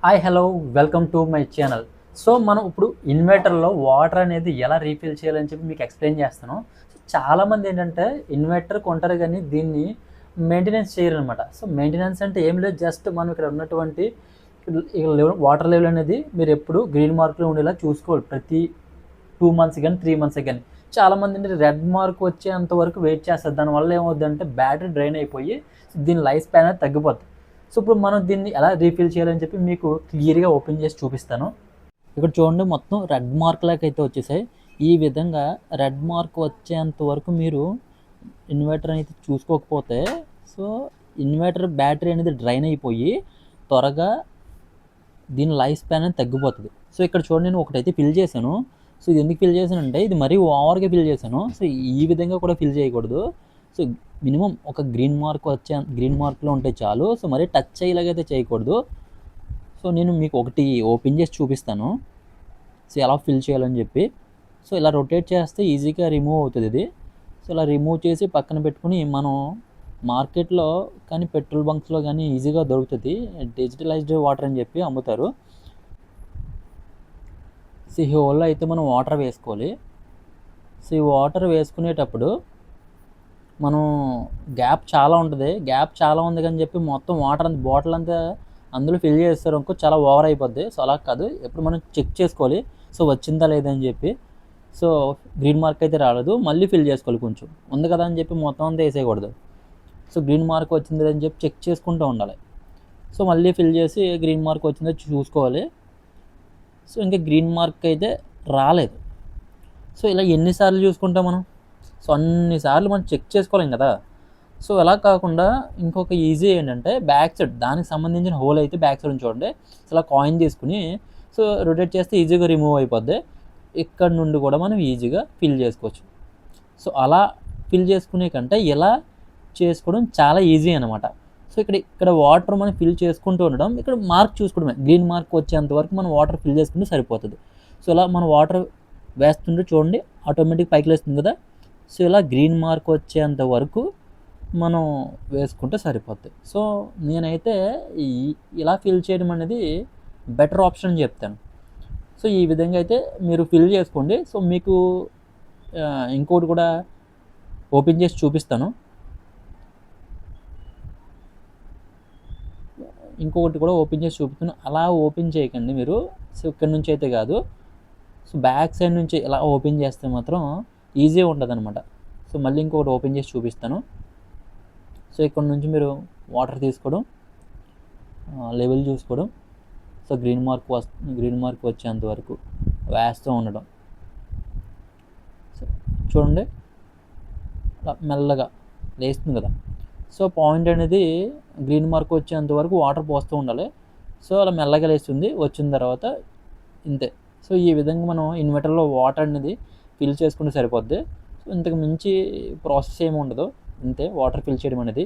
Hi hello welcome to my channel. So మనం ఇప్పుడు ఇన్వర్టర్లో water అనేది ఎలా రీఫిల్ చేయాలని చెప్పి మీకు ఎక్స్ప్లెయిన్ చేస్తాను. చాలామంది ఏంటంటే ఇన్వర్టర్ కొంటారు కానీ దీన్ని మెయింటెనెన్స్ చేయరనమాట. సో మెయింటెనెన్స్ అంటే ఏం లేదు, జస్ట్ మనం ఇక్కడ ఉన్నటువంటి వాటర్ లెవెల్ అనేది మీరు ఎప్పుడు గ్రీన్ మార్క్లో ఉండేలా చూసుకోవాలి. ప్రతి 2 మంత్స్ కానీ 3 మంత్స్ కానీ. చాలామంది ఏంటంటే రెడ్ మార్క్ వచ్చేంత వరకు వెయిట్ చేస్తారు. దానివల్ల ఏమవుద్దంటే బ్యాటరీ డ్రైన్ అయిపోయి దీని లైఫ్ స్పాన్ అనేది తగ్గిపోతుంది. సో ఇప్పుడు మనం దీన్ని ఎలా రీఫిల్ చేయాలని చెప్పి మీకు క్లియర్గా ఓపెన్ చేసి చూపిస్తాను. ఇక్కడ చూడండి, మొత్తం రెడ్ మార్క్ లాగా అయితే వచ్చేసాయి. ఈ విధంగా రెడ్ మార్క్ వచ్చేంత వరకు మీరు ఇన్వర్టర్ అయితే చూసుకోకపోతే సో ఇన్వర్టర్ బ్యాటరీ అనేది డ్రైన్ అయిపోయి త్వరగా దీని లైఫ్ స్పాన్ అనేది తగ్గిపోతుంది. సో ఇక్కడ చూడండి, నేను ఒకటైతే ఫిల్ చేశాను. సో ఇది ఎందుకు ఫిల్ చేశానంటే ఇది మరీ ఓవర్గా ఫిల్ చేశాను. సో ఈ విధంగా కూడా ఫిల్ చేయకూడదు. సో మినిమం ఒక గ్రీన్ మార్క్లో ఉంటే చాలు. సో మరీ టచ్ అయ్యేలాగైతే చేయకూడదు. సో నేను మీకు ఒకటి ఓపెన్ చేసి చూపిస్తాను సో ఎలా ఫిల్ చేయాలని చెప్పి. సో ఇలా రొటేట్ చేస్తే ఈజీగా రిమూవ్ అవుతుంది ఇది. సో ఇలా రిమూవ్ చేసి పక్కన పెట్టుకుని మనం మార్కెట్లో కానీ పెట్రోల్ బంక్స్లో కానీ ఈజీగా దొరుకుతుంది. డిజిటలైజ్డ్ వాటర్ అని చెప్పి అమ్ముతారు. సో ఈ హోల్లో అయితే మనం వాటర్ వేసుకోవాలి. సో ఈ వాటర్ వేసుకునేటప్పుడు మనం గ్యాప్ చాలా ఉంటుంది. గ్యాప్ చాలా ఉంది కానీ చెప్పి మొత్తం వాటర్ అంత బాటిల్ అంతా అందులో ఫిల్ చేస్తారు అనుకో, చాలా ఓవర్ అయిపోద్ది. సో అలా కాదు, ఎప్పుడు మనం చెక్ చేసుకోవాలి సో వచ్చిందా లేదని చెప్పి. సో గ్రీన్ మార్క్ అయితే రాలేదు, మళ్ళీ ఫిల్ చేసుకోవాలి. కొంచెం ఉంది కదా అని చెప్పి మొత్తం అంతా వేసేయకూడదు. సో గ్రీన్ మార్క్ వచ్చింది అని చెప్పి చెక్ చేసుకుంటూ ఉండాలి. సో మళ్ళీ ఫిల్ చేసి గ్రీన్ మార్క్ వచ్చిందో చూసుకోవాలి. సో ఇంకా గ్రీన్ మార్క్ అయితే రాలేదు. సో ఇలా ఎన్నిసార్లు చూసుకుంటాం మనం? సో అన్నిసార్లు మనం చెక్ చేసుకోలేం కదా. సో అలా కాకుండా ఇంకొక ఈజీ ఏంటంటే బ్యాక్ సైడ్ దానికి సంబంధించిన హోల్ అయితే బ్యాక్ సైడ్ చూడండి. సో అలా కాయిన్ తీసుకుని సో రొటేట్ చేస్తే ఈజీగా రిమూవ్ అయిపోద్ది. ఇక్కడ నుండి కూడా మనం ఈజీగా ఫిల్ చేసుకోవచ్చు. సో అలా ఫిల్ చేసుకునే కంటే ఇలా చేసుకోవడం చాలా ఈజీ అనమాట. సో ఇక్కడ వాటర్ మనం ఫిల్ చేసుకుంటూ ఉండడం, ఇక్కడ మార్క్ చూసుకోవడమే. గ్రీన్ మార్క్ వచ్చేంత వరకు మనం వాటర్ ఫిల్ చేసుకుంటే సరిపోతుంది. సో ఇలా మనం వాటర్ వేస్తుంటే చూడండి ఆటోమేటిక్ పైకి లేస్తుంది కదా. సో ఇలా గ్రీన్ మార్క్ వచ్చేంత వరకు మనం వేసుకుంటే సరిపోద్ది. సో నేనైతే ఇలా ఫిల్ చేయడం అనేది బెటర్ ఆప్షన్ అని చెప్తాను. సో ఈ విధంగా అయితే మీరు ఫిల్ చేసుకోండి. సో మీకు ఇంకోటి కూడా ఓపెన్ చేసి చూపిస్తాను. ఇంకొకటి కూడా ఓపెన్ చేసి చూపిస్తాను. అలా ఓపెన్ చేయకండి మీరు. సో ఇక్కడ నుంచి అయితే కాదు, సో బ్యాక్ సైడ్ నుంచి ఇలా ఓపెన్ చేస్తే మాత్రం ఈజీ ఉంటుంది అనమాట. సో మళ్ళీ ఇంకొకటి ఓపెన్ చేసి చూపిస్తాను. సో ఇక్కడ నుంచి మీరు వాటర్ తీసుకోవడం, లెవెల్ చూసుకోవడం, సో గ్రీన్ మార్క్ వచ్చేంత వరకు వేస్తూ ఉండడం. సో చూడండి అలా మెల్లగా లేస్తుంది కదా. సో పాయింట్ అనేది గ్రీన్ మార్క్ వచ్చేంత వరకు వాటర్ పోస్తూ ఉండాలి. సో అలా మెల్లగా లేస్తుంది. వచ్చిన తర్వాత ఇంతే. సో ఈ విధంగా మనం ఇన్వర్టర్లో వాటర్ అనేది ఫిల్ చేసుకుంటే సరిపోద్ది. సో ఇంతకు మించి ప్రాసెస్ ఏమి ఉండదు, ఇంతే వాటర్ ఫిల్ చేయడం అనేది.